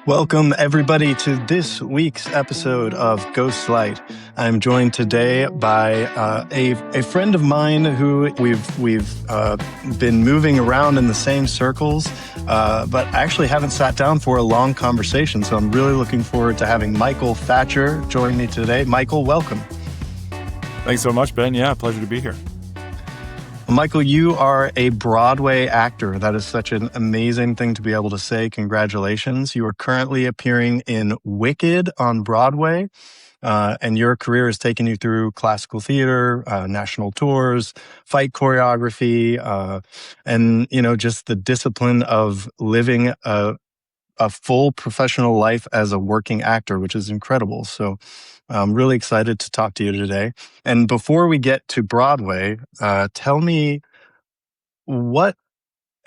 Welcome, everybody, to this week's episode of Ghostlight. I'm joined today by a friend of mine who we've been moving around in the same circles, but actually haven't sat down for a long conversation. So I'm really looking forward to having Michael Thatcher join me today. Michael, welcome. Thanks so much, Ben. Yeah, pleasure to be here. Michael, you are a Broadway actor. That is such an amazing thing to be able to say. Congratulations. You are currently appearing in Wicked on Broadway, and your career has taken you through classical theater, national tours, fight choreography, and, just the discipline of living a full professional life as a working actor, which is incredible. So I'm really excited to talk to you today. And before we get to Broadway, tell me, what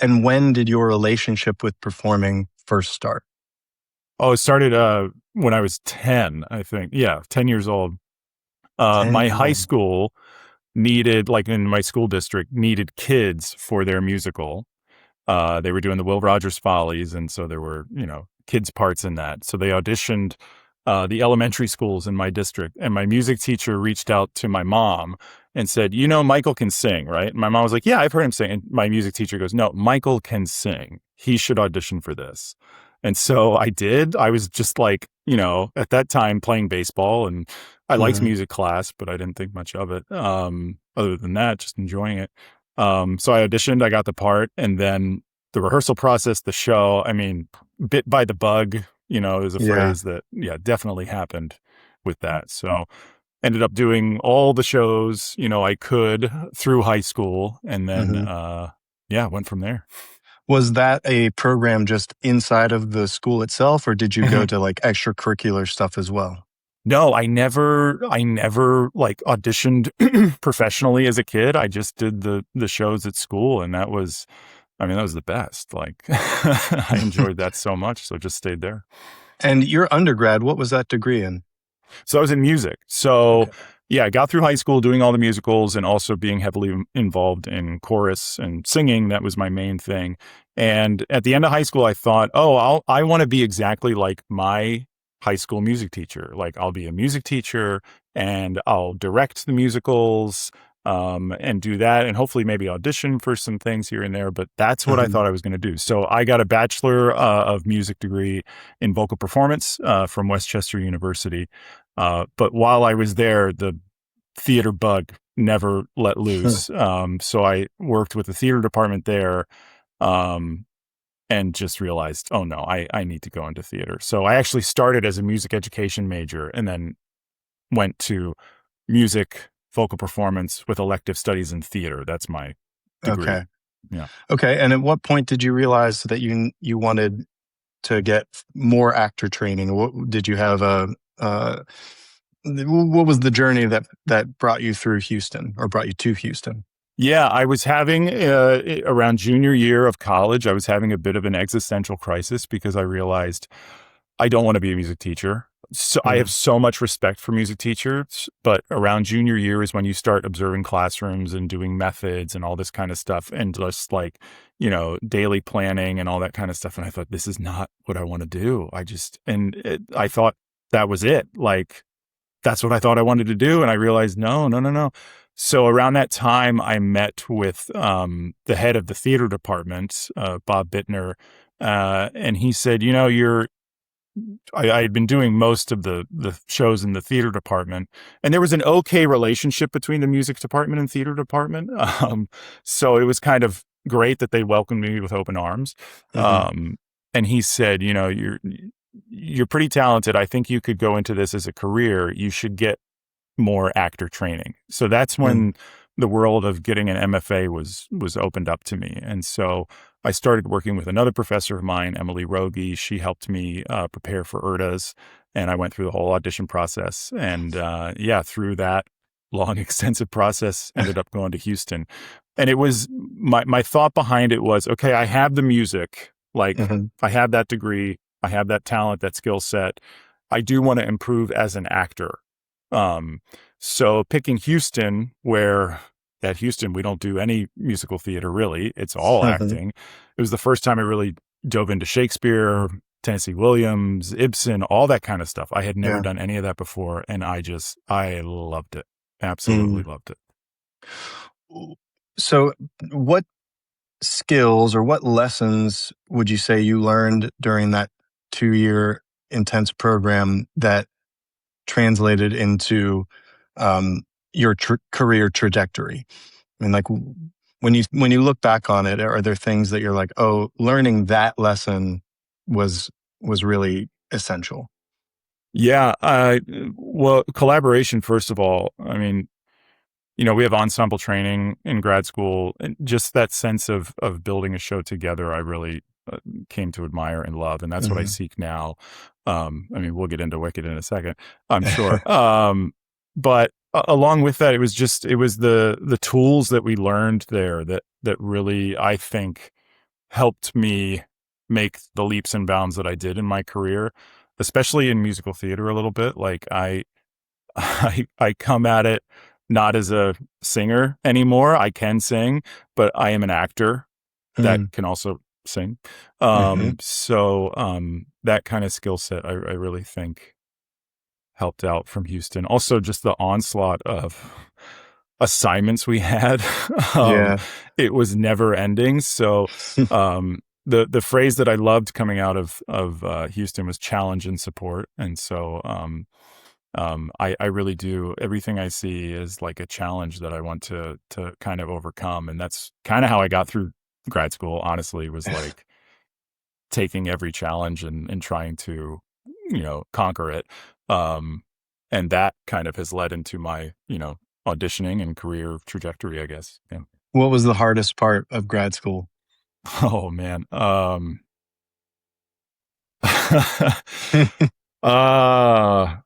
and when did your relationship with performing first start? Oh, it started when I was 10, I think. Yeah, 10 years old. 10 My years high old. school needed, like in my school district, needed kids for their musical. They were doing the Will Rogers Follies, and so there were, kids parts in that. So they auditioned the elementary schools in my district, and my music teacher reached out to my mom and said, Michael can sing, right? And my mom was like, yeah, I've heard him sing. And my music teacher goes, no, Michael can sing. He should audition for this. And so I did. I was just like, at that time playing baseball, and I liked music class, but I didn't think much of it. Other than that, just enjoying it. So I auditioned, I got the part, and then the rehearsal process, the show, bit by the bug, is a phrase that, definitely happened with that. So ended up doing all the shows, I could through high school, and then, went from there. Was that a program just inside of the school itself, or did you go to like extracurricular stuff as well? No, I never like auditioned professionally as a kid. I just did the shows at school, and that was the best. Like I enjoyed that so much, so just stayed there. And your undergrad, what was that degree in? So I was in music. So I got through high school doing all the musicals and also being heavily involved in chorus and singing. That was my main thing. And at the end of high school, I thought, I want to be exactly like my high school music teacher. Like I'll be a music teacher and I'll direct the musicals and do that, and hopefully maybe audition for some things here and there. But that's what I thought I was going to do. So I got a Bachelor of Music degree in vocal performance from Westchester University. But while I was there, the theater bug never let loose. So I worked with the theater department there and just realized, oh no, I need to go into theater. So I actually started as a music education major and then went to music, vocal performance with elective studies in theater. That's my degree. Okay. Yeah. Okay. And at what point did you realize that you wanted to get more actor training? What did you have what was the journey that brought you through Houston, or brought you to Houston? Yeah, I was having around junior year of college, I was having a bit of an existential crisis because I realized I don't want to be a music teacher. So I have so much respect for music teachers, but around junior year is when you start observing classrooms and doing methods and all this kind of stuff, and just like, daily planning and all that kind of stuff. And I thought, this is not what I want to do. I thought that was it. Like, that's what I thought I wanted to do. And I realized, no. So around that time, I met with the head of the theater department, Bob Bittner, and he said, I had been doing most of the shows in the theater department, and there was an okay relationship between the music department and theater department. So it was kind of great that they welcomed me with open arms. And he said, you're pretty talented. I think you could go into this as a career. You should get more actor training. So that's when the world of getting an MFA was opened up to me. And so I started working with another professor of mine, Emily Rogie. She helped me prepare for URTAs, and I went through the whole audition process. And through that long, extensive process, ended up going to Houston. And it was, my thought behind it was, okay, I have the music, like I have that degree, I have that talent, that skill set. I do want to improve as an actor. So picking Houston, where at Houston, we don't do any musical theater really. It's all acting. It was the first time I really dove into Shakespeare, Tennessee Williams, Ibsen, all that kind of stuff. I had never Yeah. done any of that before, and I loved it. Absolutely Mm. loved it. So, what skills or what lessons would you say you learned during that 2-year intense program that translated into your career trajectory? I mean, like when you look back on it, are there things that you're like, oh, learning that lesson was was really essential? Yeah. Well, collaboration, first of all. I mean, we have ensemble training in grad school, and just that sense of building a show together, I really came to admire and love, and that's what I Hmm. seek now. I mean, we'll get into Wicked in a second, I'm sure. But along with that, it was the tools that we learned there that really, I think, helped me make the leaps and bounds that I did in my career, especially in musical theater a little bit. Like I come at it not as a singer anymore. I can sing, but I am an actor that Mm-hmm. can also sing. Mm-hmm. That kind of skill set, I really think helped out from Houston. Also, just the onslaught of assignments we had. um, Yeah. it was never ending. So, the phrase that I loved coming out of Houston was challenge and support. And so, I really do. Everything I see is like a challenge that I want to kind of overcome, and that's kind of how I got through grad school. Honestly, was like taking every challenge and trying to, conquer it. Um, and that kind of has led into my, auditioning and career trajectory, I guess. Yeah. What was the hardest part of grad school? Oh man. uh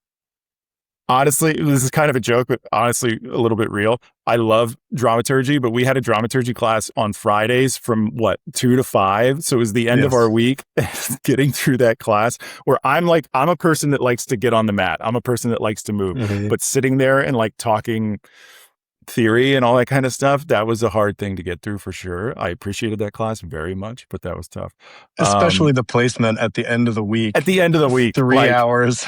Honestly, this is kind of a joke, but honestly, a little bit real. I love dramaturgy, but we had a dramaturgy class on Fridays from 2 to 5. So it was the end of our Yes. week, getting through that class where I'm a person that likes to get on the mat. I'm a person that likes to move, Hmm. but sitting there and like talking theory and all that kind of stuff, that was a hard thing to get through for sure. I appreciated that class very much, but that was tough. Especially Um, the placement at the end of the at week, the end of the week, 3 hours.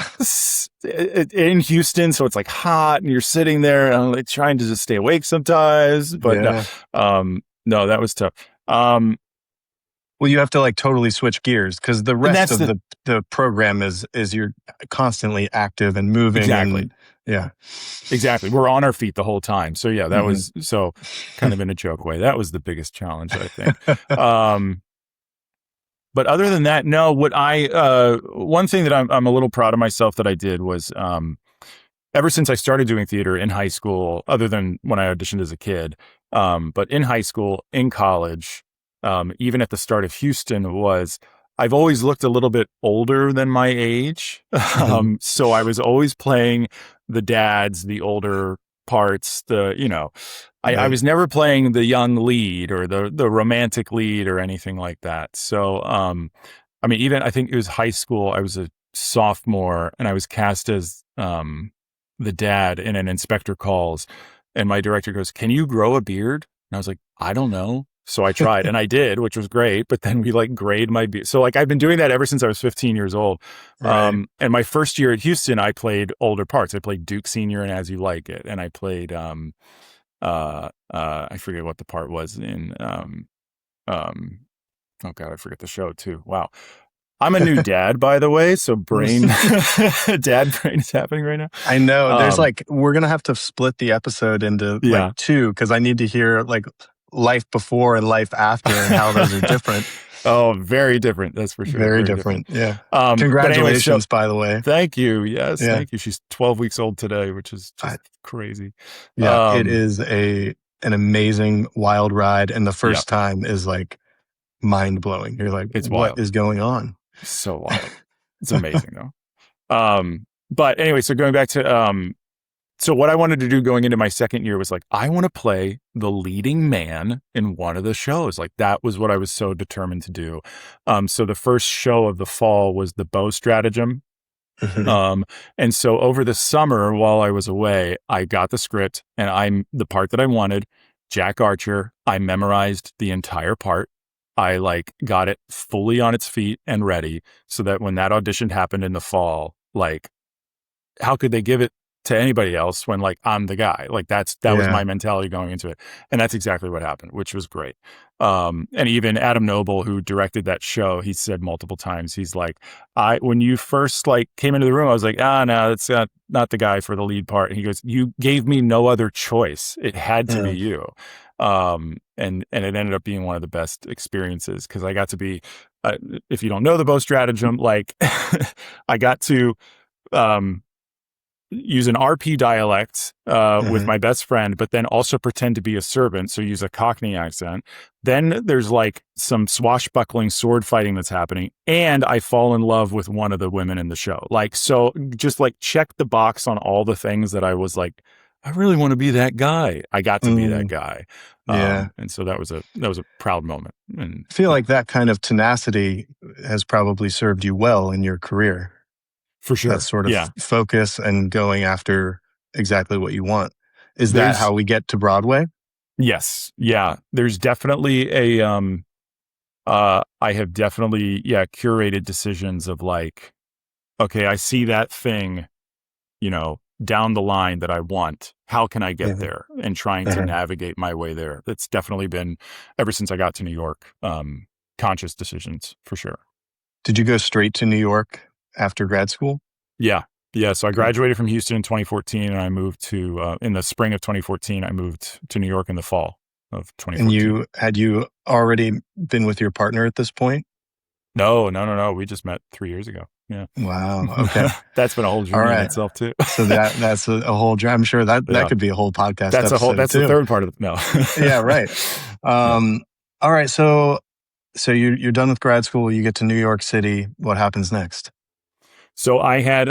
in Houston, so it's like hot, and you're sitting there, and I'm like trying to just stay awake sometimes. But no, Yeah. no, that was tough. Well, you have to like totally switch gears because the And rest that's of the program is you're constantly active and moving exactly, and yeah. exactly. We're on our feet the whole time. So yeah, that Hmm. was so kind of in a joke way. That was the biggest challenge, I think. Um, but other than that, no. One thing that I'm a little proud of myself that I did was ever since I started doing theater in high school, other than when I auditioned as a kid, but in high school, in college, even at the start of Houston, I've always looked a little bit older than my age. Hmm. So I was always playing the dads, the older parts, I Right. was never playing the young lead or the romantic lead or anything like that. So, I mean, even I think it was high school, I was a sophomore and I was cast as, the dad in an Inspector Calls, and my director goes, "Can you grow a beard?" And I was like, "I don't know." So I tried and I did, which was great. But then we like grade my beard. So like I've been doing that ever since I was 15 years old. Right. And my first year at Houston, I played older parts. I played Duke Senior and As You Like It, and I played I forget what the part was in um oh god, I forget the show too. Wow. I'm a new dad, by the way, so dad brain is happening right now. I know. There's Um, like we're gonna have to split the episode into like yeah. two because I need to hear like life before and life after and how those are different. Oh, very different. That's for sure. Very Very different. different. Yeah. But anyway, so Congratulations, by the way. thank you. Yes, Yeah. thank you. She's 12 weeks old today, which is I, just crazy. yeah. It Um, is an amazing wild ride, and the yeah, first time is like mind blowing. You're like, it's what wild. is going on? So wild. It's amazing though. But anyway, so going back to so what I wanted to do going into my second year was like, I want to play the leading man in one of the shows. Like that was what I was so determined to do. So the first show of the fall was the Bow Stratagem. Mhm. Um, and so over the summer while I was away, I got the script and I'm the part that I wanted, Jack Archer. I memorized the entire part. I like got it fully on its feet and ready so that when that audition happened in the fall, like how could they give it to anybody else when like I'm the guy? Like that was Yeah. my mentality going into it. And that's exactly what happened, which was great. And even Adam Noble, who directed that show, he said multiple times, he's like, when you first like came into the room, I was like, no, that's not the guy for the lead part. And he goes, you gave me no other choice. It had to be you. And it ended up being one of the best experiences because I got to be, if you don't know the Bow stratagem, like I got to, use an RP dialect with my best friend, but then also pretend to be a servant. So use a Cockney accent. Then there's like some swashbuckling sword fighting that's happening. And I fall in love with one of the women in the show. Like, so just like check the box on all the things that I was like, I really want to be that guy. I got to be that guy. Yeah. And so that was a proud moment. And I feel like that kind of tenacity has probably served you well in your career. for That sure. sort of Yeah. focus and going after exactly what you want. Is that There's, how we get to Broadway? yes. Yeah. There's definitely I have definitely, curated decisions of like, okay, I see that thing, down the line that I want. How can I get Mhm. there? And trying to navigate my way there. That's definitely been, ever since I got to New York, conscious decisions for sure. Did you go straight to New York after grad school? Yeah. Yeah. So I Okay. graduated from Houston in 2014 and I moved to, in the spring of 2014, I moved to New York in the fall of And 2014. had you already been with your partner at this point? No. We just met 3 years ago. Yeah. Wow. Okay. That's been a whole All journey in right. itself too. So that's a whole. I'm sure that Yeah. could be a whole podcast episode That's the too. third part of the, no. Yeah. Right. Yeah. All right. So you're done with grad school. You get to New York City. What happens next? So I had,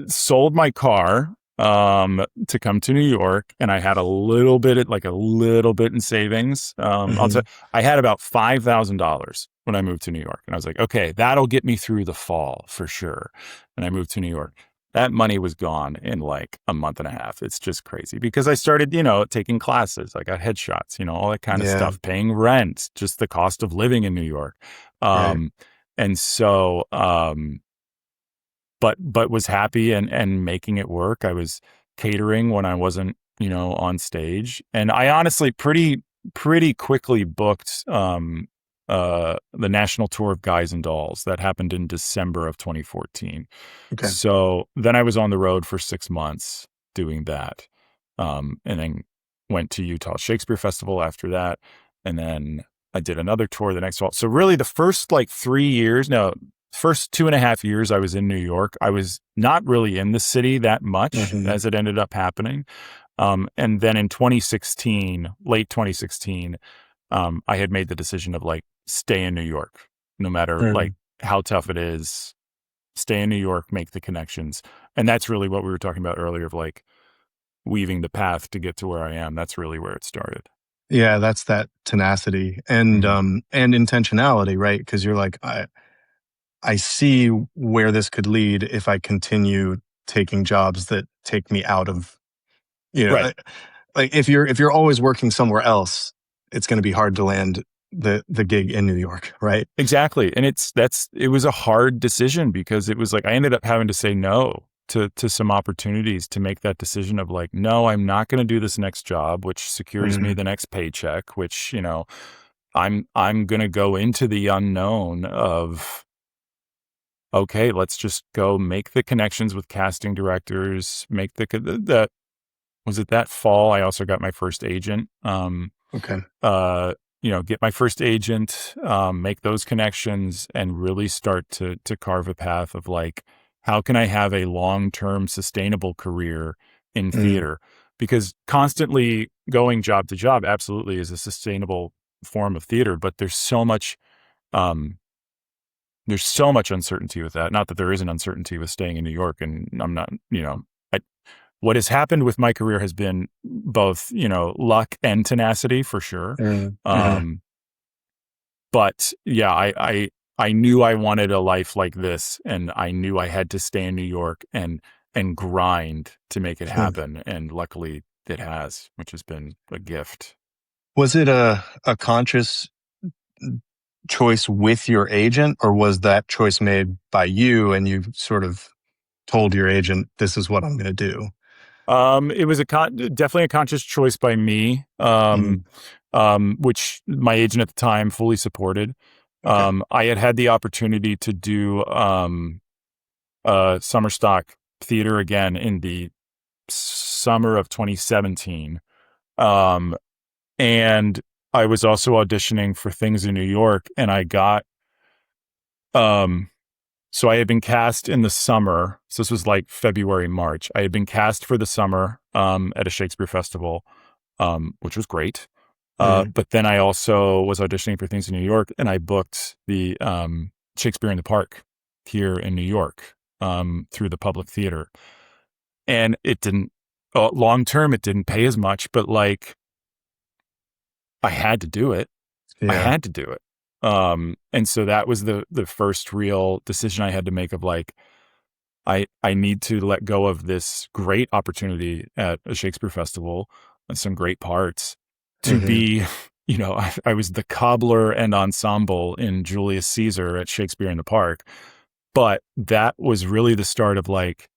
sold my car, to come to New York and I had a little bit in savings. Hmm. I had about $5,000 when I moved to New York and I was like, okay, that'll get me through the fall for sure. And I moved to New York. That money was gone in like a month and a half. It's just crazy because I started, taking classes. I got headshots, all that kind of Yeah. stuff, paying rent, just the cost of living in New York. Right. And so, but was happy and making it work. I was catering when I wasn't, on stage. And I honestly pretty quickly booked the national tour of Guys and Dolls that happened in December of 2014. Okay. So then I was on the road for 6 months doing that. And then went to Utah Shakespeare Festival after that. And then I did another tour the next fall. So really the first like 3 years, no, first 2.5 years I was in New York, I was not really in the city that much Hmm. as it ended up happening. And then in 2016, late 2016, I had made the decision of like, stay in New York, no matter like how tough it is, stay in New York, make the connections. And that's really what we were talking about earlier of like weaving the path to get to where I am. That's really where it started. Yeah, that's that tenacity and Mhm. and intentionality, right? Because you're like, I see where this could lead if I continue taking jobs that take me out of, Right. like if you're always working somewhere else, it's going to be hard to land the gig in New York, right? Exactly. And it was a hard decision because it was like, I ended up having to say no to some opportunities to make that decision of like, no, I'm not going to do this next job, which secures me Mhm. the next paycheck, which, I'm going to go into the unknown of, okay, let's just go make the connections with casting directors, make that was it that fall. I also got my first agent. Okay. Get my first agent, make those connections and really start to carve a path of like, how can I have a long-term sustainable career in Mm. theater? Because constantly going job to job absolutely is a sustainable form of theater, but um, there's so much uncertainty with that. Not that there isn't uncertainty with staying in New York and I'm not, I, what has happened with my career has been both, luck and tenacity for sure. Mm. Mhm. Um, but yeah, I knew I wanted a life like this, and I knew I had to stay in New York and grind to make it Hmm. happen. And luckily, it has, which has been a gift. Was it a conscious choice with your agent, or was that choice made by you and you sort of told your agent, this is what I'm going to do? It was definitely a conscious choice by me, Mhm. which my agent at the time fully supported. Okay. I had the opportunity to do summer stock theater again in the summer of 2017. Um, and I was also auditioning for things in New York, and I got, um, so I had been cast in the summer. So this was like February, March. I had been cast for the summer, at a Shakespeare festival, which was great. Mhm. But then I also was auditioning for things in New York, and I booked the, Shakespeare in the Park here in New York, through the Public Theater. And it didn't, long term, it didn't pay as much, but like I had to do it. I Yeah. had to do it. And so that was the first real decision I had to make of like, I need to let go of this great opportunity at a Shakespeare festival and some great parts to Hmm. be, I was the cobbler and ensemble in Julius Caesar at Shakespeare in the Park. But that was really the start of like,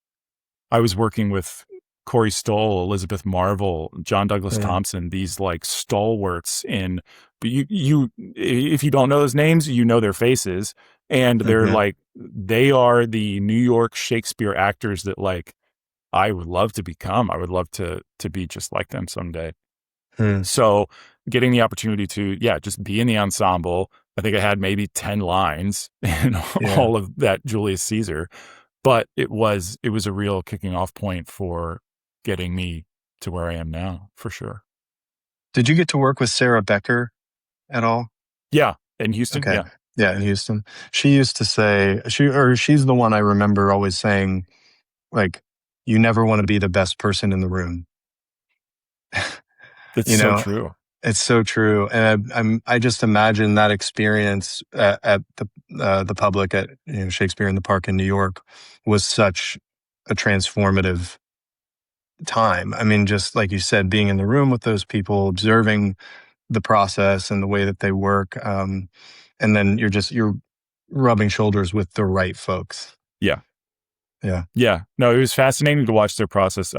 I was working with Corey Stoll, Elizabeth Marvel, John Douglas Hmm. Thompson, these like stalwarts in, but if you don't know those names, you know their faces. And they're Hmm. like, they are the New York Shakespeare actors that like, I would love to become. I would love to be just like them someday. Hmm. So getting the opportunity to, yeah, just be in the ensemble. I think I had maybe 10 lines in Yeah. all of that Julius Caesar, but it was a real kicking off point for getting me to where I am now, for sure. Did you get to work with Sarah Becker at all? Yeah, in Houston, Okay. yeah. Yeah, in Houston. She used to say, she's the one I remember always saying, like, you never want to be the best person in the room. That's You so know, true. it's so true. And I just imagine that experience at the public at, Shakespeare in the Park in New York was such a transformative time. I mean, just like you said, being in the room with those people, observing the process and the way that they work. And then you're rubbing shoulders with the right folks. Yeah. Yeah. Yeah. No, it was fascinating to watch their process.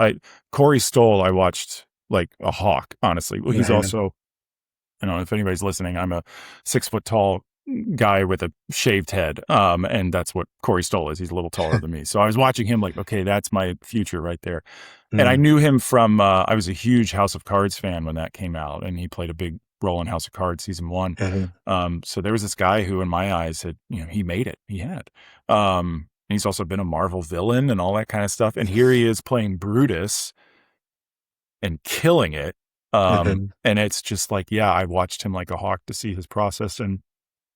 Corey Stoll, I watched like a hawk, honestly. Well, he's Mhm. also, I don't know if anybody's listening, I'm a 6 foot tall guy with a shaved head. And that's what Corey Stoll is. He's a little taller than me. So I was watching him like, okay, that's my future right there. And I Mm. knew him from, I was a huge House of Cards fan when that came out, and he played a big role in House of Cards season one. Mhm. So there was this guy who, in my eyes, had, he made it. He had. And he's also been a Marvel villain and all that kind of stuff. And here he is playing Brutus and killing it. Mhm. And it's just like, yeah, I watched him like a hawk to see his process. And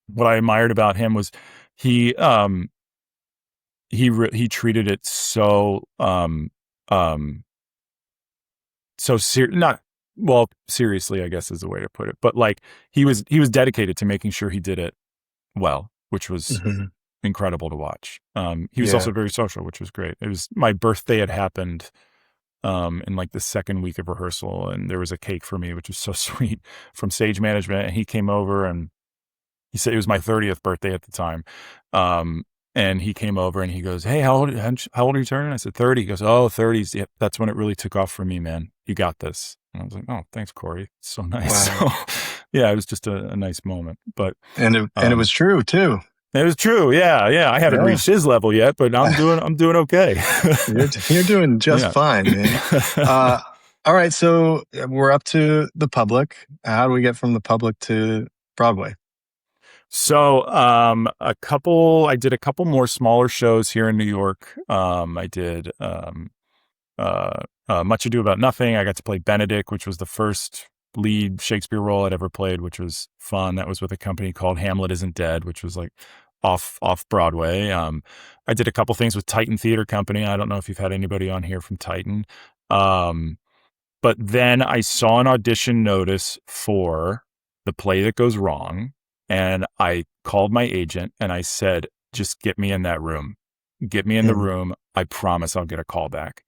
what I admired about him was he, he treated it so, um, not well, seriously, I guess is the way to put it. But like he was dedicated to making sure he did it well, which was Mhm. incredible to watch. He was Yeah. also very social, which was great. It was my birthday had happened in like the second week of rehearsal, and there was a cake for me, which was so sweet, from stage management. And he came over, and he said it was my 30th birthday at the time. Um, and he came over and he goes, "Hey, how old are you turning?" I said 30. He goes, "Oh, 30s. Yep, that's when it really took off for me, man. You got this." And I was like, "Oh, thanks, Corey. It's so nice." Wow. So yeah, it was just a nice moment. But And it was true too. it was true. Yeah, yeah. I haven't Yeah. reached his level yet, but I'm doing okay. You're doing just Yeah. fine, man. Uh, all right, so we're up to the public. How do we get from the public to Broadway? So, I did a couple more smaller shows here in New York. I did, Much Ado About Nothing. I got to play Benedict, which was the first lead Shakespeare role I'd ever played, which was fun. That was with a company called Hamlet Isn't Dead, which was like off Broadway. I did a couple things with Titan Theater Company. I don't know if you've had anybody on here from Titan. Um, but then I saw an audition notice for The Play That Goes Wrong, and I called my agent and I said, just get me in that room. Get me in the Mm. room. I promise I'll get a call back.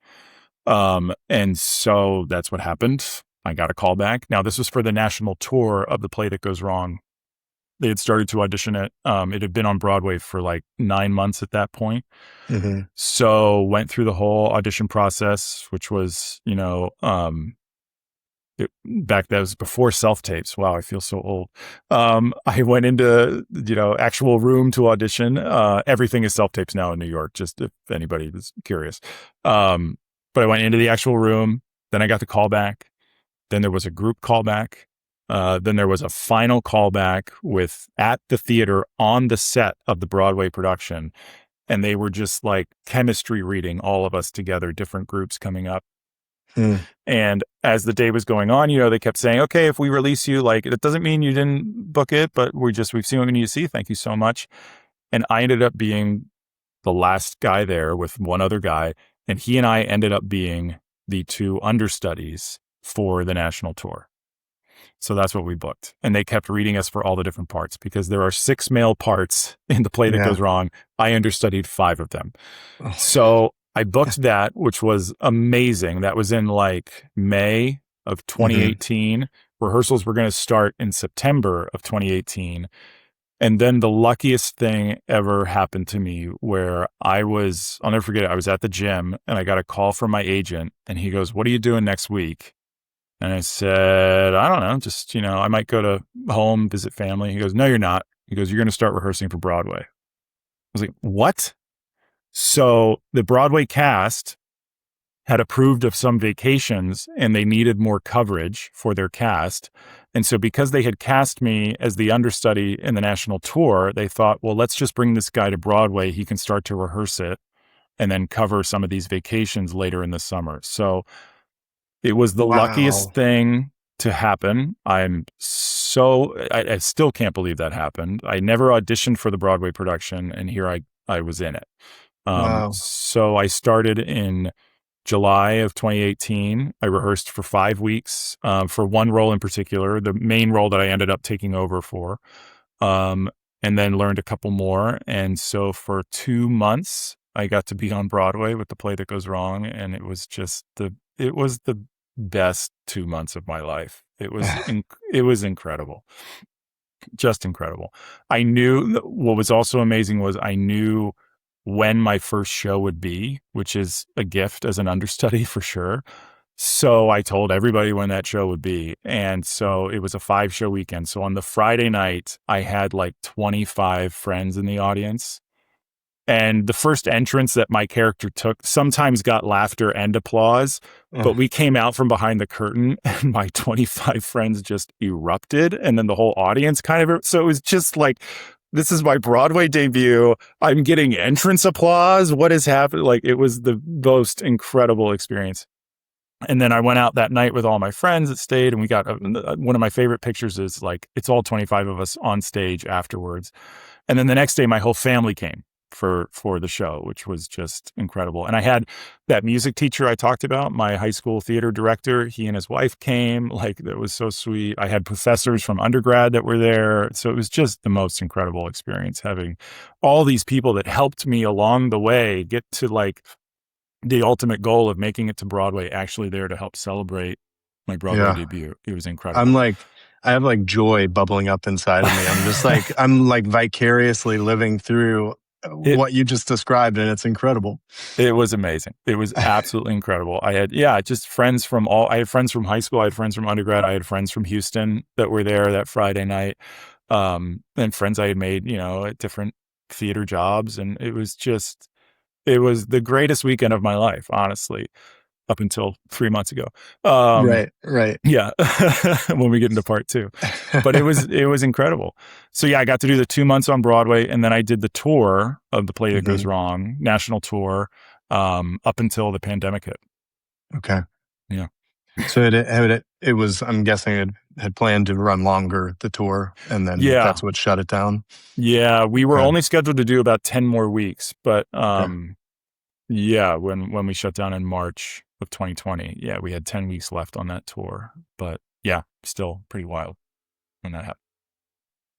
And so that's what happened. I got a call back. Now, this was for the national tour of The Play That Goes Wrong. They had started to audition it. It had been on Broadway for like 9 months at that point. Mm-hmm. So went through the whole audition process, which was, back that was before self tapes. Wow, I feel so old. I went into actual room to audition. Everything is self tapes now in New York. Just if anybody was curious, but I went into the actual room. Then I got the callback. Then there was a group callback. Then there was a final callback with at the theater on the set of the Broadway production, and they were just like chemistry reading all of us together, different groups coming up. Mm. And as the day was going on, they kept saying, okay, if we release you, like, it doesn't mean you didn't book it, but we've seen what we need to see. Thank you so much. And I ended up being the last guy there with one other guy. And he and I ended up being the two understudies for the national tour. So that's what we booked. And they kept reading us for all the different parts because there are 6 male parts in the play that Yeah. goes wrong. I understudied 5 of them. Oh. So I booked that, which was amazing. That was in like May of 2018. Mm-hmm. Rehearsals were going to start in September of 2018. And then the luckiest thing ever happened to me where I'll never forget it. I was at the gym and I got a call from my agent and he goes, "What are you doing next week?" And I said, "I don't know, just, I might go to home, visit family." He goes, "No, you're not." He goes, "You're going to start rehearsing for Broadway." I was like, "What?" So the Broadway cast had approved of some vacations and they needed more coverage for their cast. And so because they had cast me as the understudy in the national tour, they thought, well, let's just bring this guy to Broadway. He can start to rehearse it and then cover some of these vacations later in the summer. So it was the luckiest thing to happen. I still can't believe that happened. I never auditioned for the Broadway production and here I was in it. So I started in July of 2018. I rehearsed for 5 weeks for one role in particular, the main role that I ended up taking over for, and then learned a couple more. And so for 2 months, I got to be on Broadway with the play that goes wrong. And it was the best 2 months of my life. It was incredible. Just incredible. I knew what was also amazing was I knew when my first show would be, which is a gift as an understudy for sure. So I told everybody when that show would be. And so it was a 5-show weekend. So on the Friday night, I had like 25 friends in the audience. And the first entrance that my character took sometimes got laughter and applause, but we came out from behind the curtain and my 25 friends just erupted. And then the whole audience so it was just like, this is my Broadway debut. I'm getting entrance applause. What is happening? Like, it was the most incredible experience. And then I went out that night with all my friends that stayed, and we got one of my favorite pictures is like, it's all 25 of us on stage afterwards. And then the next day, my whole family came for the show, which was just incredible. And I had that music teacher I talked about, my high school theater director, he and his wife came. Like, that was so sweet. I had professors from undergrad that were there. So it was just the most incredible experience having all these people that helped me along the way get to like the ultimate goal of making it to Broadway, actually there to help celebrate my Broadway debut. It was incredible. I have like joy bubbling up inside of me. I'm just like, I'm like vicariously living through what you just described, and it's incredible. It was amazing. It was absolutely incredible. I had, just friends I had friends from high school. I had friends from undergrad. I had friends from Houston that were there that Friday night. And friends I had made, at different theater jobs. And it was the greatest weekend of my life, honestly, up until 3 months ago. Right. Yeah. When we get into part 2, but it was incredible. So yeah, I got to do the 2 months on Broadway, and then I did the tour of the play that goes wrong, national tour, up until the pandemic hit. Okay. Yeah. So it was, I'm guessing it had planned to run longer, the tour, and then that's what shut it down. Yeah. We were only scheduled to do about 10 more weeks, but, yeah, when we shut down in March of 2020, we had 10 weeks left on that tour, but still pretty wild when that happened.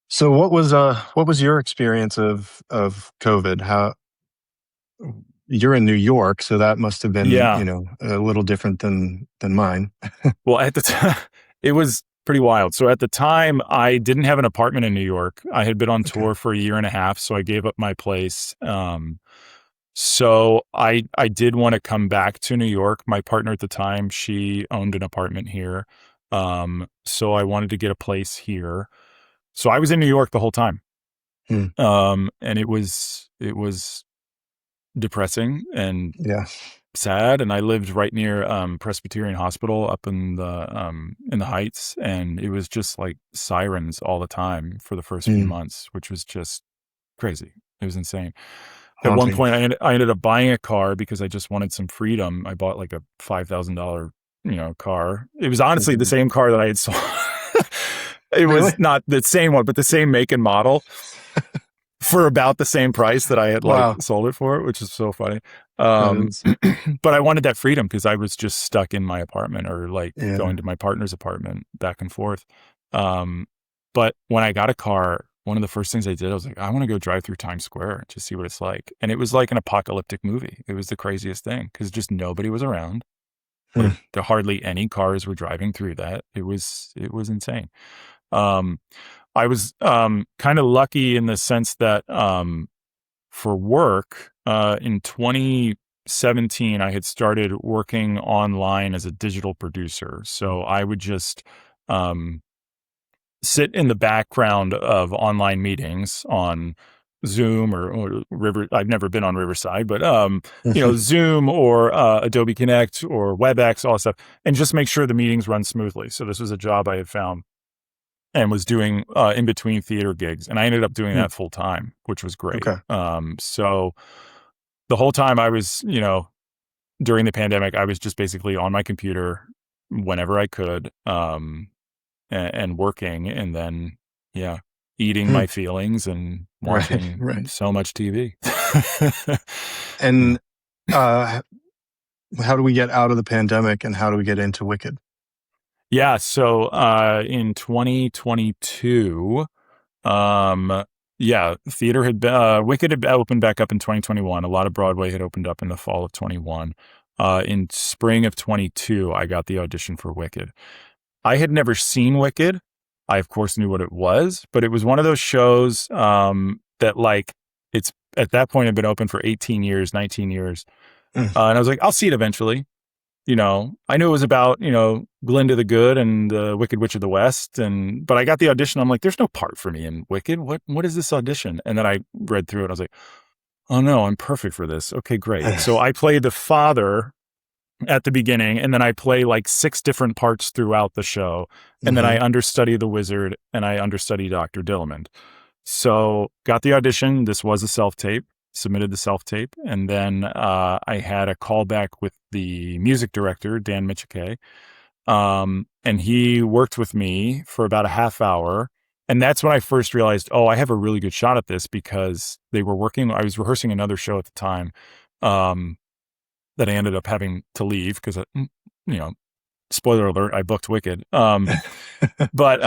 So what was your experience of COVID? How you're in New York, so that must have been, a little different than mine. Well, at the time, it was pretty wild. So at the time, I didn't have an apartment in New York. I had been on Okay. tour for a year and a half, so I gave up my place. So I did want to come back to New York. My partner at the time, she owned an apartment here. So I wanted to get a place here. So I was in New York the whole time. Hmm. And it was depressing and Yeah. sad. And I lived right near Presbyterian Hospital up in the Heights, and it was just like sirens all the time for the first few Hmm. months, which was just crazy. It was insane. At one Haunting. point, I ended up buying a car because I just wanted some freedom. I bought like a $5,000, car. It was honestly the Mhm. same car that I had sold. It Really? was not the same one, but the same make and model for about the same price that I had like Wow. sold it for, which is so funny. That is. But I wanted that freedom because I was just stuck in my apartment or like Yeah. going to my partner's apartment back and forth. Um, but when I got a car, one of the first things I did, I was like, I want to go drive through Times Square and just see what it's like. And it was like an apocalyptic movie. It was the craziest thing because just nobody was around. Hmm. There hardly any cars were driving through that. It was insane. Um, I was kind of lucky in the sense that for work in 2017, I had started working online as a digital producer. So I would just um, sit in the background of online meetings on Zoom or River. I've never been on Riverside, but Zoom or Adobe Connect or WebEx, all that stuff, and just make sure the meetings run smoothly. So this was a job I had found and was doing in between theater gigs, and I ended up doing Hmm. that full time, which was great. Okay. So the whole time I was, during the pandemic, I was just basically on my computer whenever I could, and working, and then yeah, eating Hmm. my feelings and Right. watching Right. so much TV. Yeah. And uh, how do we get out of the pandemic and how do we get into Wicked? Yeah. So in 2022. Theater had been, Wicked had opened back up in 2021. A lot of Broadway had opened up in the fall of 21. In spring of 22, I got the audition for Wicked. I had never seen Wicked. I of course knew what it was, but it was one of those shows that like it's at that point had been open for 18 years, 19 years. Mm. And I was like, I'll see it eventually. I knew it was about, Glinda the Good and the Wicked Witch of the West. But I got the audition. I'm like, there's no part for me in Wicked. What is this audition? And then I read through it. I was like, oh no, I'm perfect for this. Okay, great. So I played the father at the beginning, and then I play like 6 different parts throughout the show. And then I Mm-hmm. understudy the wizard and I understudy Dr. Dillamond. So got the audition. This was a self-tape, submitted the self-tape. And then I had a callback with the music director, Dan Michike. And he worked with me for about a half hour. And that's when I first realized, oh, I have a really good shot at this because I was rehearsing another show at the time that I ended up having to leave because, spoiler alert, I booked Wicked. But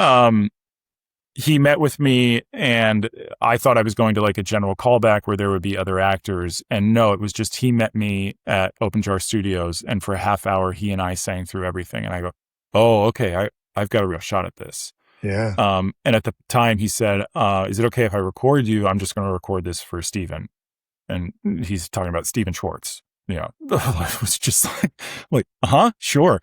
he met with me and I thought I was going to like a general callback where there would be other actors. And no, it was just he met me at Open Jar Studios. And for a half hour, he and I sang through everything. And I go, oh, okay, I've got a real shot at this. Yeah. And at the time he said, is it okay if I record you? I'm just going to record this for Steven. And he's talking about Steven Schwartz. I was just sure.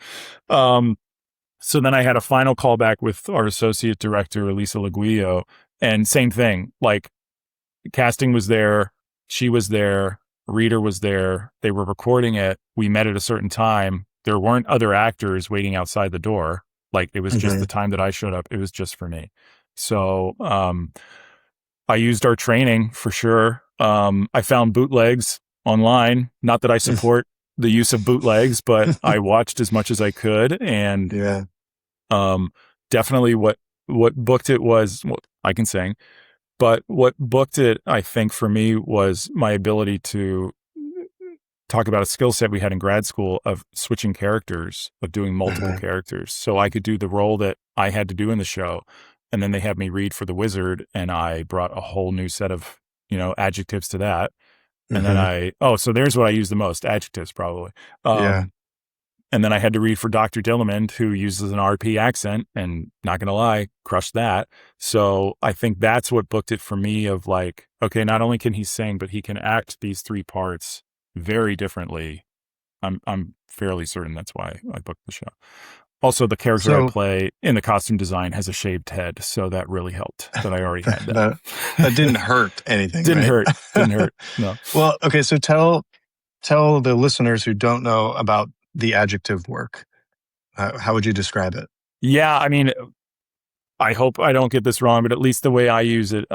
So then I had a final callback with our associate director, Elisa Laguillo, and same thing. Like casting was there, she was there, Reader was there. They were recording it. We met at a certain time. There weren't other actors waiting outside the door. Like it was just Mm-hmm. the time that I showed up. It was just for me. So I used our training for sure. I found bootlegs online. Not that I support the use of bootlegs, but I watched as much as I could, and Yeah. definitely what booked it was, well, I can sing, but what booked it, I think for me, was my ability to talk about a skill set we had in grad school of switching characters, of doing multiple Uh-huh. characters. So I could do the role that I had to do in the show, and then they had me read for the wizard, and I brought a whole new set of adjectives to that. And Mm-hmm. then so there's what I use the most, adjectives probably. Yeah. Um, And then I had to read for Dr. Dillamond, who uses an RP accent, and not going to lie, crushed that. So I think that's what booked it for me of like, okay, not only can he sing, but he can act these three parts very differently. I'm fairly certain that's why I booked the show. Also, the character I So play in the costume design has a shaved head, so that really helped that I already had that. that didn't hurt anything, Didn't right? hurt. Didn't hurt. No. Well, okay, so tell the listeners who don't know about the adjective work. How would you describe it? Yeah, I mean, I hope I don't get this wrong, but at least the way I use it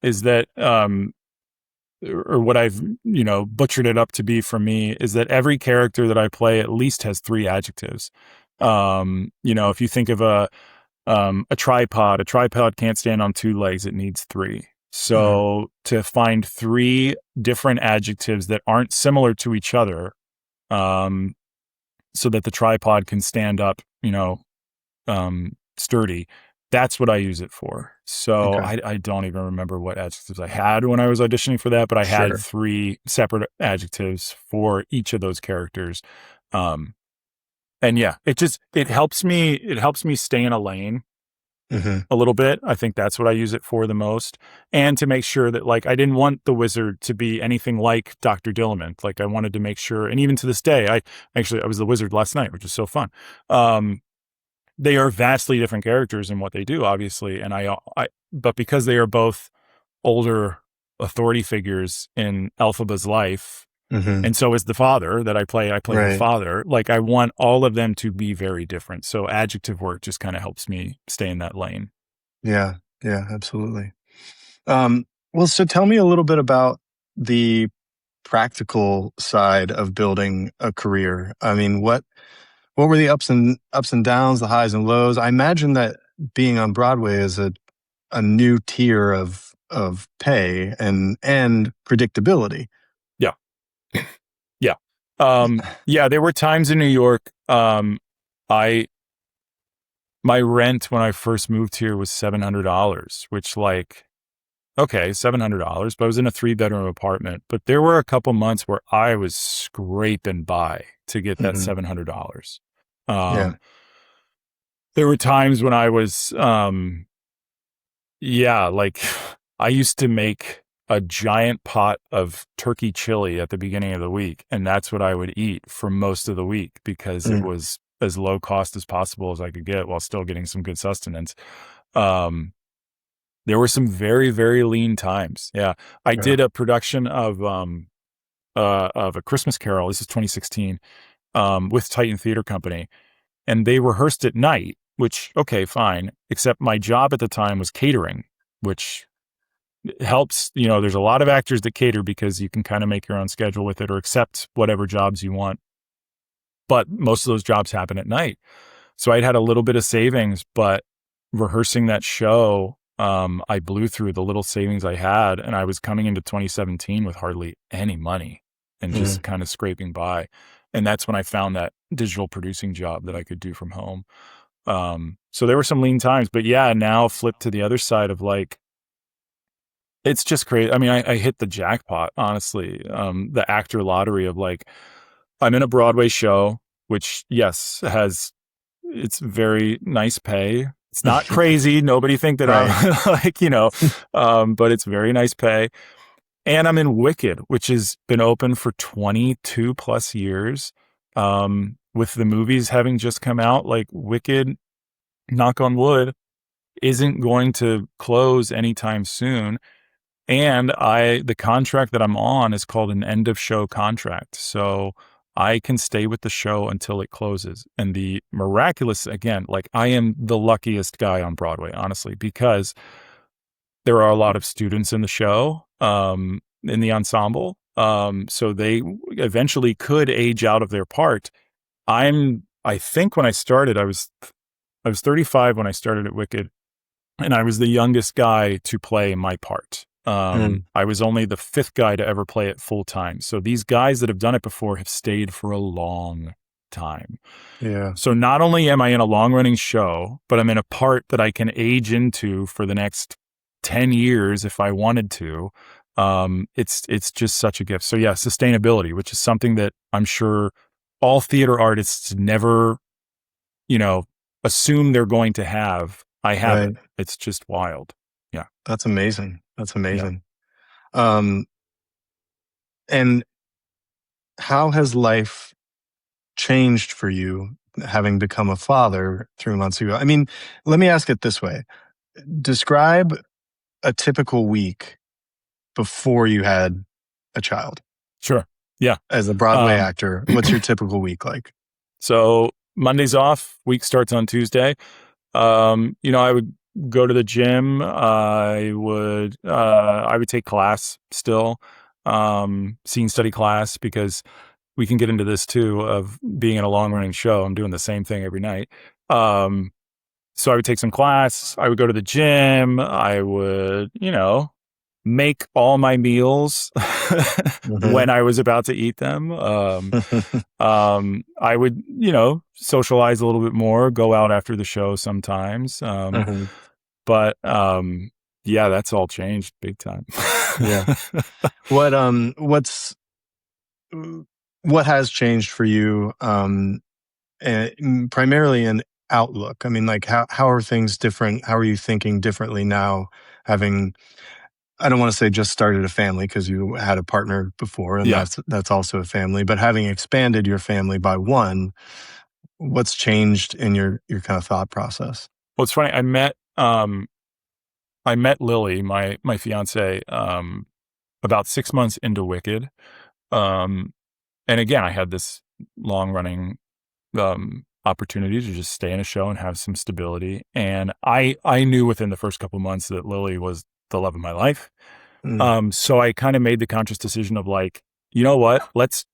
is that, or what I've, butchered it up to be for me is that every character that I play at least has three adjectives. If you think of a tripod can't stand on two legs. It needs three. So to find three different adjectives that aren't similar to each other, so that the tripod can stand up, sturdy. That's what I use it for. So Okay. I don't even remember what adjectives I had when I was auditioning for that, but I had three separate adjectives for each of those characters. And yeah, it helps me stay in a lane a little bit. I think that's what I use it for the most. And to make sure that, like, I didn't want the wizard to be anything like Dr. Dillamond. Like, I wanted to make sure, and even to this day, I was the wizard last night, which is so fun. They are vastly different characters in what they do, obviously. And but because they are both older authority figures in Elphaba's life, and so is the father that I play the father. Like, I want all of them to be very different. So adjective work just kind of helps me stay in that lane. Yeah, absolutely. Well, so tell me a little bit about the practical side of building a career. I mean, what were the ups and downs, the highs and lows? I imagine that being on Broadway is a new tier of pay and predictability. Yeah. Yeah. Yeah, there were times in New York, my rent when I first moved here was $700, which, like, okay, $700, but I was in a 3-bedroom apartment. But there were a couple months where I was scraping by to get that $700. There were times when I was, like, I used to make a giant pot of turkey chili at the beginning of the week, and that's what I would eat for most of the week because it was as low cost as possible as I could get while still getting some good sustenance. There were some very, very lean times. Yeah. I did a production of A Christmas Carol. This is 2016, with Titan Theater Company, and they rehearsed at night, which, okay, fine. Except my job at the time was catering, which helps. There's a lot of actors that cater because you can kind of make your own schedule with it or accept whatever jobs you want. But most of those jobs happen at night. So I'd had a little bit of savings, but rehearsing that show, I blew through the little savings I had, and I was coming into 2017 with hardly any money and just kind of scraping by. And that's when I found that digital producing job that I could do from home. So there were some lean times, but yeah, now flip to the other side of, like, it's just crazy. I mean, I hit the jackpot, honestly. The actor lottery of, like, I'm in a Broadway show, which, yes, it's very nice pay. It's not crazy. Nobody think that I'm like, but it's very nice pay. And I'm in Wicked, which has been open for 22 plus years. With the movies having just come out, like, Wicked, knock on wood, isn't going to close anytime soon. And the contract that I'm on is called an end of show contract. So I can stay with the show until it closes. And the miraculous, again, like, I am the luckiest guy on Broadway, honestly, because there are a lot of students in the show, in the ensemble. So they eventually could age out of their part. I think when I started, I was 35 when I started at Wicked, and I was the youngest guy to play my part. I was only the 5th guy to ever play it full time. So these guys that have done it before have stayed for a long time. Yeah. So not only am I in a long running show, but I'm in a part that I can age into for the next 10 years if I wanted to. It's just such a gift. So yeah, sustainability, which is something that I'm sure all theater artists never, assume they're going to have. I have Right. it. It's just wild. Yeah. That's amazing. That's Yeah. amazing. Um, and how has life changed for you having become a father 3 months ago? I mean, let me ask it this way. Describe a typical week before you had a child. Sure. Yeah. As a Broadway Um, actor, what's your typical week like? so Monday's off, week starts on Tuesday. I would go to the gym. I would take class still, scene study class, because we can get into this too, of being in a long running show. I'm doing the same thing every night. So I would take some class. I would go to the gym. I would, make all my meals Mm-hmm. when I was about to eat them. I would, socialize a little bit more, go out after the show sometimes. Mm-hmm. But yeah, that's all changed big time. Yeah. What what's what has changed for you primarily in outlook? I mean, like how are things different? How are you thinking differently now, having, I don't want to say just started a family, because you had a partner before, and Yeah. that's also a family, but having expanded your family by one, what's changed in your kind of thought process? Well, it's funny. I met Lily, my fiance, about 6 months into Wicked. Um, and again, I had this long running opportunity to just stay in a show and have some stability. And I knew within the first couple months that Lily was the love of my life. Mm, So I kind of made the conscious decision of like, you know what, let's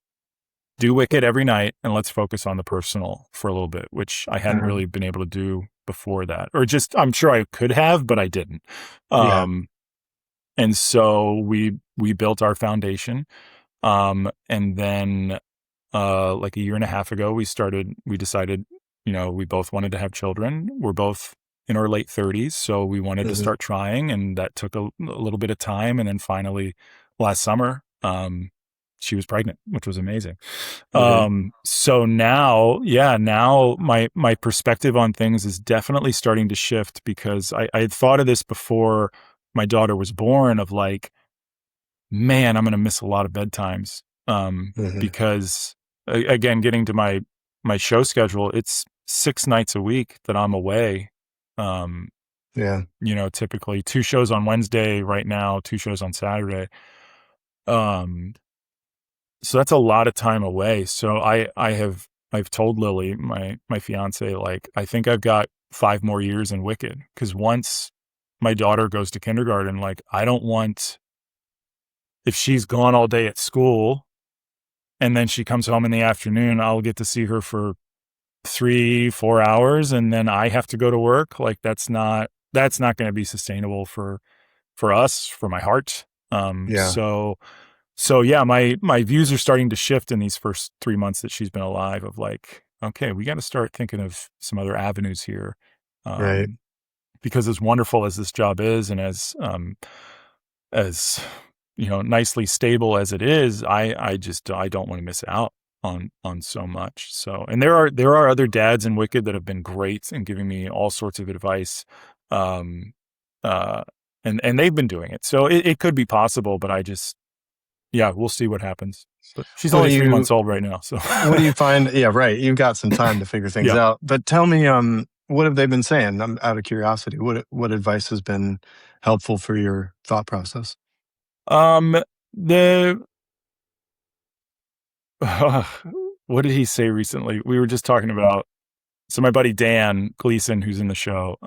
do Wicked every night and let's focus on the personal for a little bit, which I hadn't uh-huh. really been able to do before that, or just, I'm sure I could have, but I didn't. Yeah. Um, and so we built our foundation. And then like a year and a half ago, we decided, we both wanted to have children. We're both in our late 30s. So we wanted to Hmm. start trying, and that took a little bit of time. And then finally last summer, she was pregnant, which was amazing. Okay. So now, yeah, now my perspective on things is definitely starting to shift, because I had thought of this before my daughter was born, of like, man, I'm going to miss a lot of bedtimes. Hmm. Because again, getting to my show schedule, it's 6 nights a week that I'm away. Um, Yeah. typically 2 shows on Wednesday right now, 2 shows on Saturday. Um, so that's a lot of time away. So I've told Lily, my fiance, like, I think I've got 5 more years in Wicked, because once my daughter goes to kindergarten, like, I don't want, if she's gone all day at school and then she comes home in the afternoon, I'll get to see her for 3-4 hours, and then I have to go to work. Like, that's not going to be sustainable for us, for my heart. Yeah. So yeah, my views are starting to shift in these first 3 months that she's been alive, of like, okay, we got to start thinking of some other avenues here. Right. Because as wonderful as this job is, and as nicely stable as it is, I don't want to miss out on so much. So, and there are other dads in Wicked that have been great and giving me all sorts of advice. Um, uh, and they've been doing it. So it could be possible, but yeah, we'll see what happens. But she's What do only three you months old right now. So what do you find? Yeah, right. You've got some time to figure things yeah. out. But tell me, what have they been saying? I'm out of curiosity. What advice has been helpful for your thought process? Um, the, what did he say recently? We were just talking about, so my buddy Dan Gleason, who's in the show,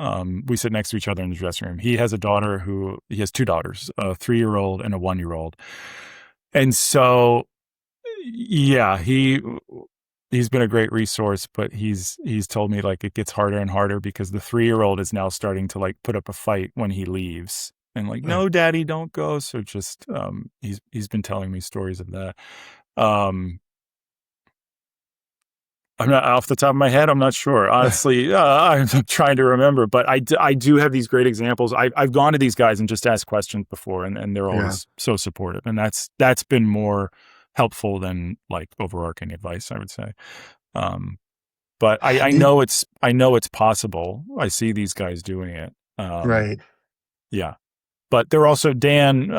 we sit next to each other in the dressing room. He has he has 2 daughters, a 3-year-old and a 1-year-old. And so, yeah, he's been a great resource, but he's told me, like, it gets harder and harder, because the 3-year-old is now starting to, like, put up a fight when he leaves, and like, Uh, no, daddy, don't go. So just, he's been telling me stories of that. Um, I'm not, off the top of my head, I'm not sure. Honestly, I'm trying to remember, but I do have these great examples. I've gone to these guys and just asked questions before, and they're yeah. always so supportive. And that's been more helpful than like overarching advice, I would say. But I know it's possible. I see these guys doing it. Right. Yeah. But they're also Dan,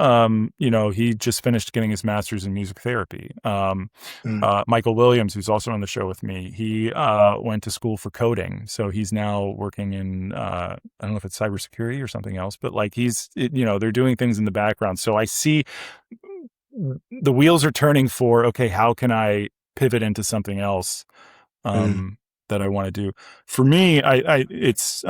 he just finished getting his master's in music therapy. Michael Williams, who's also on the show with me, he went to school for coding. So he's now working in, I don't know if it's cybersecurity or something else, but like they're doing things in the background. So I see the wheels are turning for, okay, how can I pivot into something else that I want to do? For me, it's, we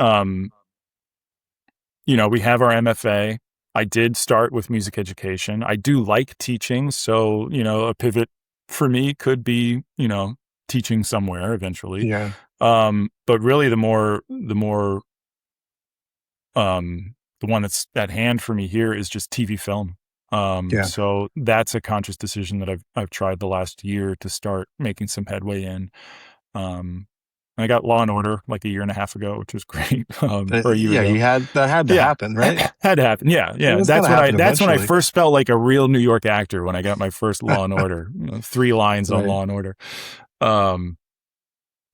have our MFA. I did start with music education. I do like teaching. So, a pivot for me could be, teaching somewhere eventually. Yeah. But really the one that's at hand for me here is just TV film. So that's a conscious decision that I've tried the last year to start making some headway in. I got Law and Order like a year and a half ago, which was great. Or a year ago. That had to happen, right? Had to happen. Yeah. That's when I first felt like a real New York actor, when I got my first Law and Order, 3 lines on Law and Order. But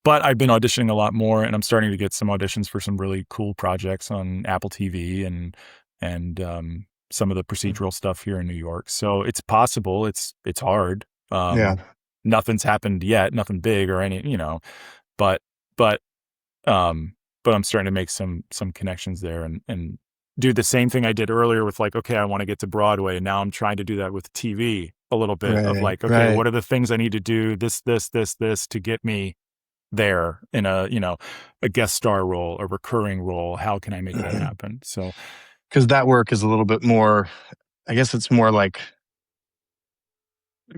I've been auditioning a lot more, and I'm starting to get some auditions for some really cool projects on Apple TV and some of the procedural stuff here in New York. So it's possible. It's hard. Nothing's happened yet, nothing big or any, but I'm starting to make some connections there and do the same thing I did earlier with like, okay, I want to get to Broadway. And now I'm trying to do that with TV a little bit of like, okay, what are the things I need to do? This to get me there in a guest star role, a recurring role. How can I make that happen? So, because that work is a little bit more, I guess it's more like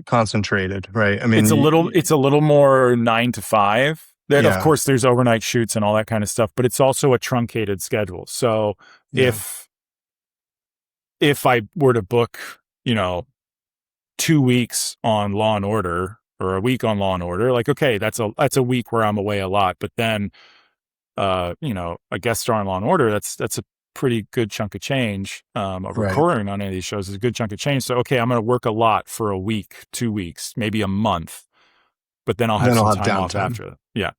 concentrated, right? I mean, it's a little more 9 to 5. Then of course there's overnight shoots and all that kind of stuff, but it's also a truncated schedule. So if I were to book, 2 weeks on Law and Order or a week on Law and Order, like, okay, that's a week where I'm away a lot, but then, a guest star on Law and Order, that's a pretty good chunk of change. Recurring on any of these shows is a good chunk of change. So, okay, I'm going to work a lot for a week, 2 weeks, maybe a month, but then I'll have some time off after. Yeah.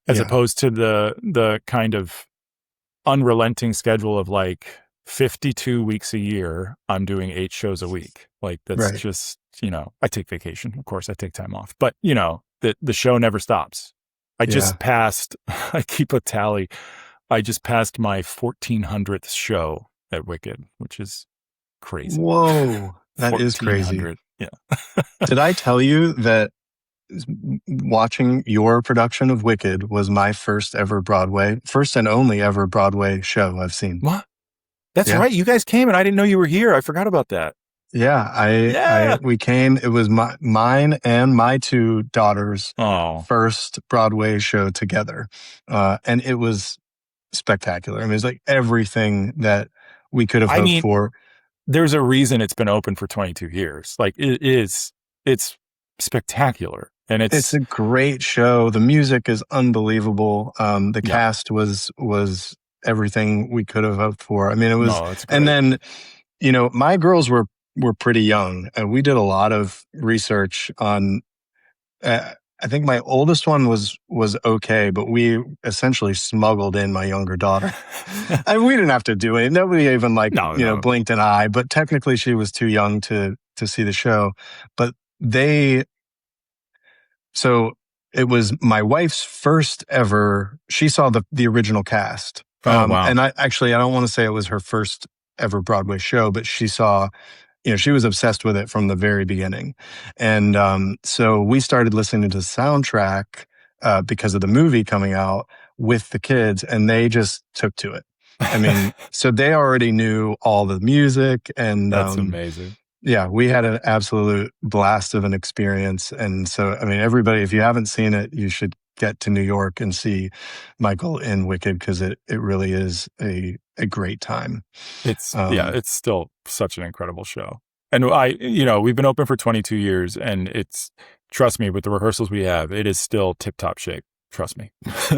As opposed to the kind of unrelenting schedule of like 52 weeks a year, I'm doing 8 shows a week. Like that's just, I take vacation. Of course I take time off, but the show never stops. I just passed, I keep a tally. I just passed my 1400th show at Wicked, which is crazy. Whoa. That is crazy. Yeah. Did I tell you that watching your production of Wicked was my first and only ever Broadway show I've seen? What? That's right. You guys came and I didn't know you were here. I forgot about that. Yeah, we came. It was mine and my 2 daughters' first Broadway show together. And it was spectacular. I mean, it's like everything that we could have hoped for. There's a reason it's been open for 22 years. Like it's spectacular. And it's a great show. The music is unbelievable. The cast was everything we could have hoped for. I mean, it was, and then, my girls were pretty young, and we did a lot of research on, I think my oldest one was okay, but we essentially smuggled in my younger daughter. And we didn't have to do it. Nobody even blinked an eye, but technically she was too young to see the show. But so it was my wife's first ever, she saw the original cast. Wow. And I don't want to say it was her first ever Broadway show, but she saw, she was obsessed with it from the very beginning. And so we started listening to the soundtrack because of the movie coming out with the kids, and they just took to it. I mean, so they already knew all the music, and that's amazing. Yeah, we had an absolute blast of an experience. And so, I mean, everybody, if you haven't seen it, you should get to New York and see Michael in Wicked, because it really is a great time. It's still such an incredible show. And we've been open for 22 years, and trust me, with the rehearsals we have, it is still tip-top shape. Trust me.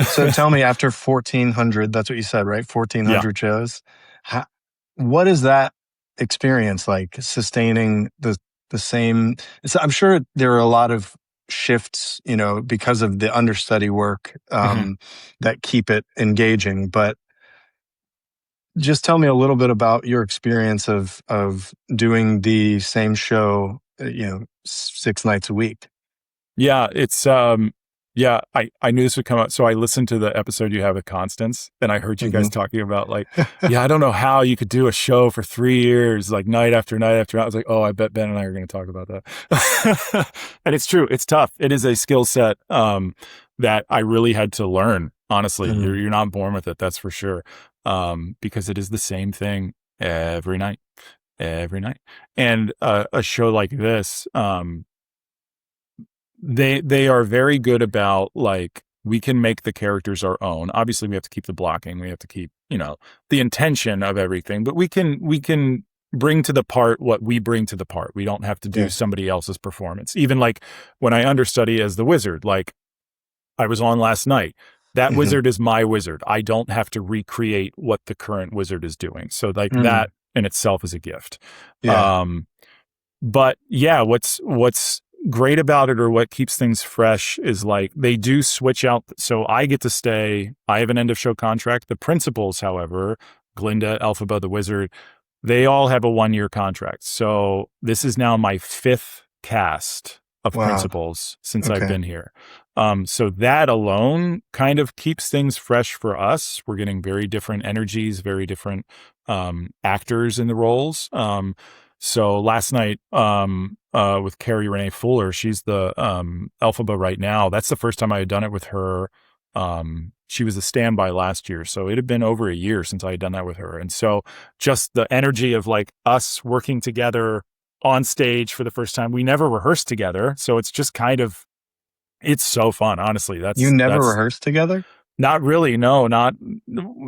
So tell me, after 1,400, that's what you said, right? 1,400 shows. What is that experience like, sustaining the the same. So I'm sure there are a lot of shifts, because of the understudy work, that keep it engaging. But just tell me a little bit about your experience of doing the same show, 6 nights a week. Yeah, it's yeah, I knew this would come up. So I listened to the episode you have with Constance, and I heard you guys talking about like, yeah, I don't know how you could do a show for 3 years, like night after night after night. I was like, oh, I bet Ben and I are going to talk about that. And it's true. It's tough. It is a skill set that I really had to learn. Honestly, you're not born with it. That's for sure. Because it is the same thing every night. And a show like this, they are very good about, like, we can make the characters our own. Obviously we have to keep the blocking, we have to keep, the intention of everything, but we can bring to the part what we bring to the part. We don't have to do somebody else's performance. Even like when I understudy as the wizard, like I was on last night, that wizard is my wizard. I don't have to recreate what the current wizard is doing. So like that in itself is a gift. But yeah, what's great about it, or what keeps things fresh, is like they do switch out. So I get to stay. I have an end of show contract. The principals, however, Glinda, Elphaba, the wizard, they all have a 1-year contract. So this is now my 5th cast of principals since I've been here. So that alone kind of keeps things fresh for us. We're getting very different energies, very different actors in the roles. So last night, with Carrie Renee Fuller, she's the Elphaba right now. That's the first time I had done it with her. She was a standby last year, so it had been over a year since I had done that with her. And so just the energy of like us working together on stage for the first time. We never rehearsed together, so it's just kind of, it's so fun. Honestly, you never rehearsed together? Not really. No, not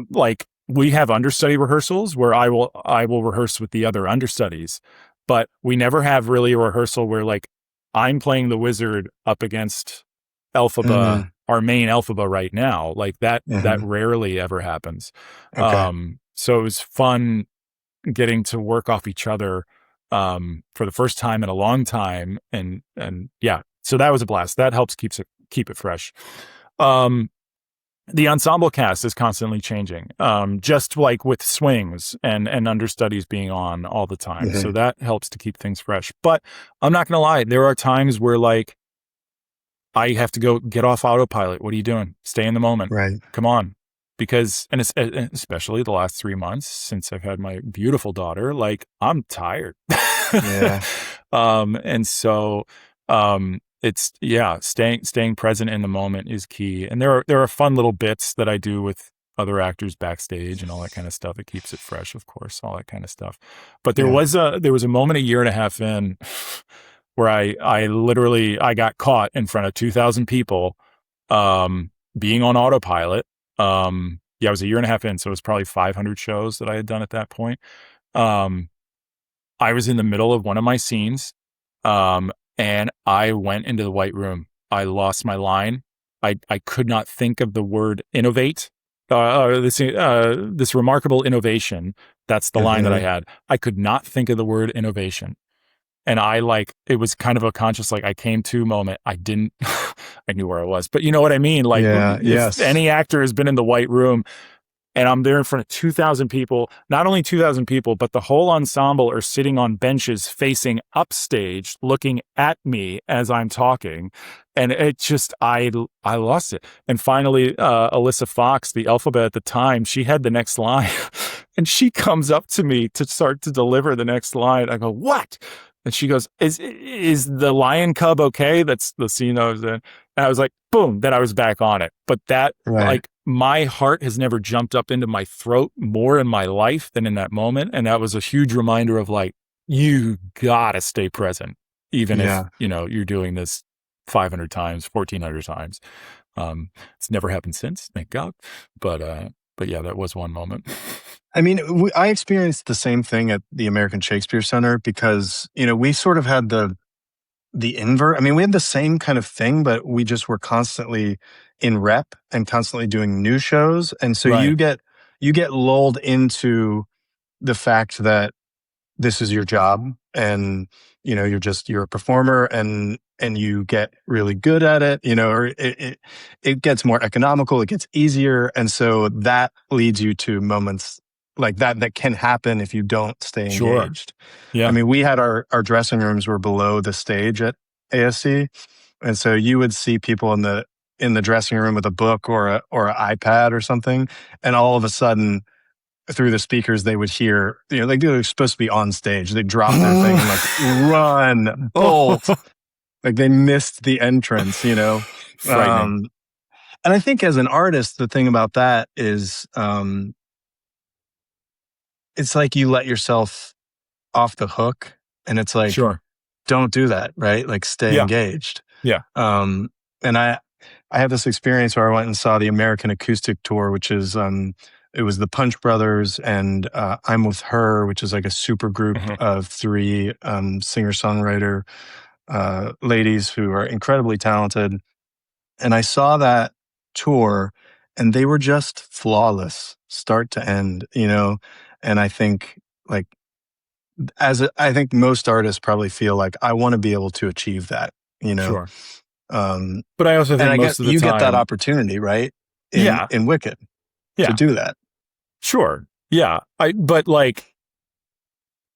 like. We have understudy rehearsals where I will rehearse with the other understudies, but we never have really a rehearsal where like I'm playing the wizard up against Elphaba, our main Elphaba right now. Like that rarely ever happens. So it was fun getting to work off each other for the first time in a long time, and yeah, so that was a blast. That helps keep it fresh. The ensemble cast is constantly changing, just like with swings and understudies being on all the time. So that helps to keep things fresh. But I'm not going to lie, there are times where like I have to go get off autopilot. What are you doing? Stay in the moment. Right. Come on. Because, and especially the last 3 months since I've had my beautiful daughter, like I'm tired. And so, it's staying present in the moment is key. And there are fun little bits that I do with other actors backstage and all that kind of stuff. It keeps it fresh, of course, all that kind of stuff. But there was a moment a year and a half in where I literally got caught in front of 2,000 people, being on autopilot. I was a year and a half in, so it was probably 500 shows that I had done at that point. I was in the middle of one of my scenes, and I went into the white room. I lost my line. I could not think of the word innovate. This remarkable innovation. That's the line that I had. I could not think of the word innovation. And it was kind of a conscious, like I came to moment. I didn't, I knew where I was, but you know what I mean? Like if any actor has been in the white room, and I'm there in front of 2,000 people, not only 2,000 people, but the whole ensemble are sitting on benches facing upstage, looking at me as I'm talking. And it just, I lost it. And finally, Alyssa Fox, the Elphaba at the time, she had the next line and she comes up to me to start to deliver the next line. I go, what? And she goes, is the lion cub okay? That's the scene I was in. And I was like, boom, then I was back on it. But that, like, my heart has never jumped up into my throat more in my life than in that moment. And that was a huge reminder of like, you gotta stay present, even if, you're doing this 500 times, 1,400 times. It's never happened since, thank God. But yeah, that was one moment. I mean, I experienced the same thing at the American Shakespeare Center because, we sort of had the invert. I mean, we had the same kind of thing, but we just were constantly in rep and constantly doing new shows. And so you get lulled into the fact that this is your job and you're a performer and you get really good at it, or it gets more economical, it gets easier. And so that leads you to moments like that can happen if you don't stay Sure. engaged. Yeah. I mean, we had our dressing rooms were below the stage at ASC. And so you would see people in the dressing room with a book or an iPad or something. And all of a sudden, through the speakers, they would hear, like they were supposed to be on stage. They drop their thing and like run, bolt. Like they missed the entrance, Frightening. And I think as an artist, the thing about that is, it's like you let yourself off the hook, and it's like, Sure. don't do that, right? Like stay engaged. Yeah. And I had this experience where I went and saw the American Acoustic Tour, which is, it was the Punch Brothers and I'm With Her, which is like a super group of 3 singer-songwriter ladies who are incredibly talented. And I saw that tour and they were just flawless, start to end, And I think like, I think most artists probably feel like I want to be able to achieve that, Sure. But I also think and most of the you time, get that opportunity, right? In Wicked to do that. Sure. Yeah. But like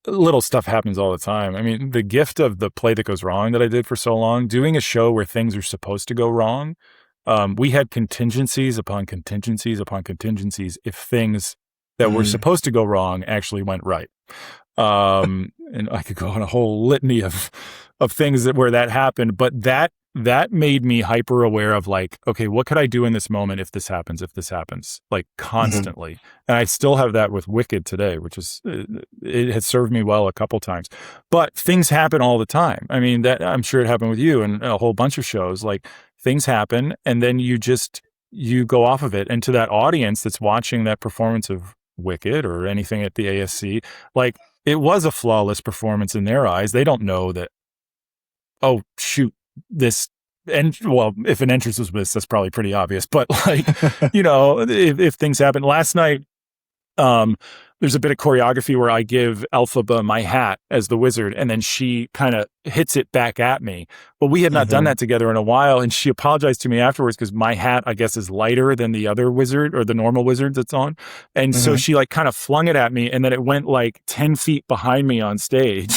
little stuff happens all the time. I mean, the gift of the Play That Goes Wrong that I did for so long, doing a show where things are supposed to go wrong. We had contingencies upon contingencies upon contingencies if things that were supposed to go wrong actually went right. And I could go on a whole litany of things where that happened, but that made me hyper aware of like, okay, what could I do in this moment if this happens, like constantly. And I still have that with Wicked today, which is, it has served me well a couple times, but things happen all the time. I mean, that I'm sure it happened with you and a whole bunch of shows, like things happen and then you go off of it. And to that audience that's watching that performance of Wicked or anything at the ASC, like it was a flawless performance in their eyes. They don't know that, oh shoot, this, and well, if an entrance was missed, that's probably pretty obvious, but like, if things happen. Last night, there's a bit of choreography where I give Elphaba my hat as the wizard, and then she kind of hits it back at me. Well, we had not done that together in a while, and she apologized to me afterwards because my hat, I guess, is lighter than the other wizard or the normal wizard that's on. And so she like kind of flung it at me, and then it went like 10 feet behind me on stage.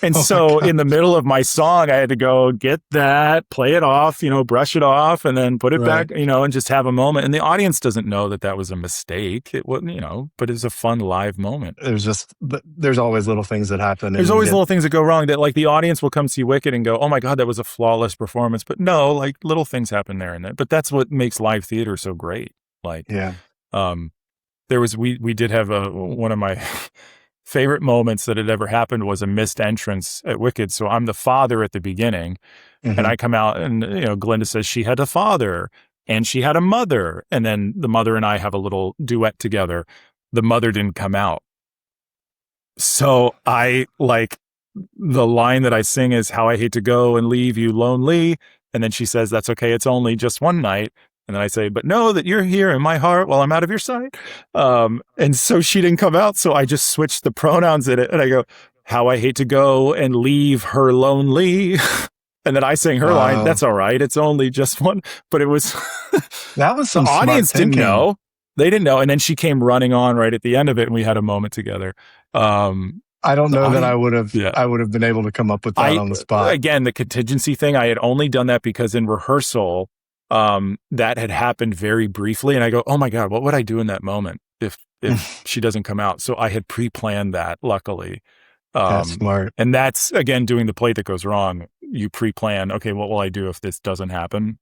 And so in the middle of my song, I had to go get that, play it off, brush it off, and then put it back, and just have a moment. And the audience doesn't know that was a mistake. It wasn't, but it's a fun live moment. There's always little things that happen. There's always little things that go wrong that like the audience will come see Wicked and go, oh my God, that was a flawless performance. But no, like little things happen there and then. But that's what makes live theater so great. Like, we did have one of my favorite moments that had ever happened was a missed entrance at Wicked. So I'm the father at the beginning and I come out and, Glinda says she had a father and she had a mother. And then the mother and I have a little duet together. The mother didn't come out. So I like the line that I sing is how I hate to go and leave you lonely. And then she says, that's okay. It's only just one night. And then I say, but know that you're here in my heart while I'm out of your sight. And so she didn't come out. So I just switched the pronouns in it. And I go, how I hate to go and leave her lonely. And then I sang her line. That's all right. It's only just one. But it was, that was some the audience smart didn't know. They didn't know. And then she came running on right at the end of it. And we had a moment together. I don't know that I would have been able to come up with that on the spot. Again, the contingency thing, I had only done that because in rehearsal, that had happened very briefly. And I go, oh my God, what would I do in that moment if she doesn't come out? So I had pre-planned that, luckily. That's smart. And that's, again, doing the Play That Goes Wrong. You pre-plan, okay, what will I do if this doesn't happen?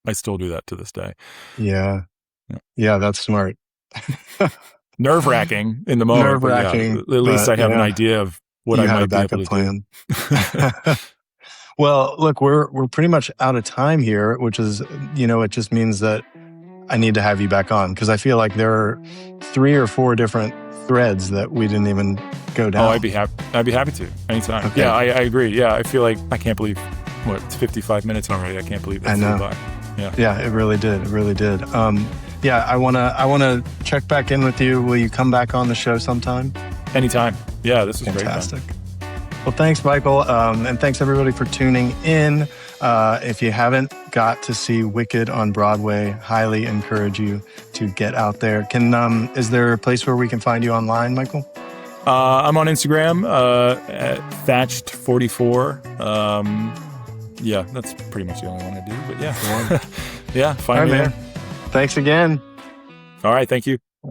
I still do that to this day. Yeah, that's smart. Nerve-wracking in the moment. Nerve-wracking. At least I have an idea of what I might be able to plan. Well, look, we're pretty much out of time here, which is, it just means that I need to have you back on because I feel like there are 3 or 4 different threads that we didn't even go down. Oh, I'd be happy to anytime. Okay. Yeah, I agree. Yeah, I feel like I can't believe it's 55 minutes already. I can't believe that flew by. Yeah, it really did. It really did. I wanna check back in with you. Will you come back on the show sometime? Anytime. Yeah, this is fantastic. Great. Well, thanks, Michael. And thanks, everybody, for tuning in. If you haven't got to see Wicked on Broadway, highly encourage you to get out there. Is there a place where we can find you online, Michael? I'm on Instagram at Thatched44. Yeah, that's pretty much the only one I do. But yeah, yeah, find me there. Thanks again. All right, thank you.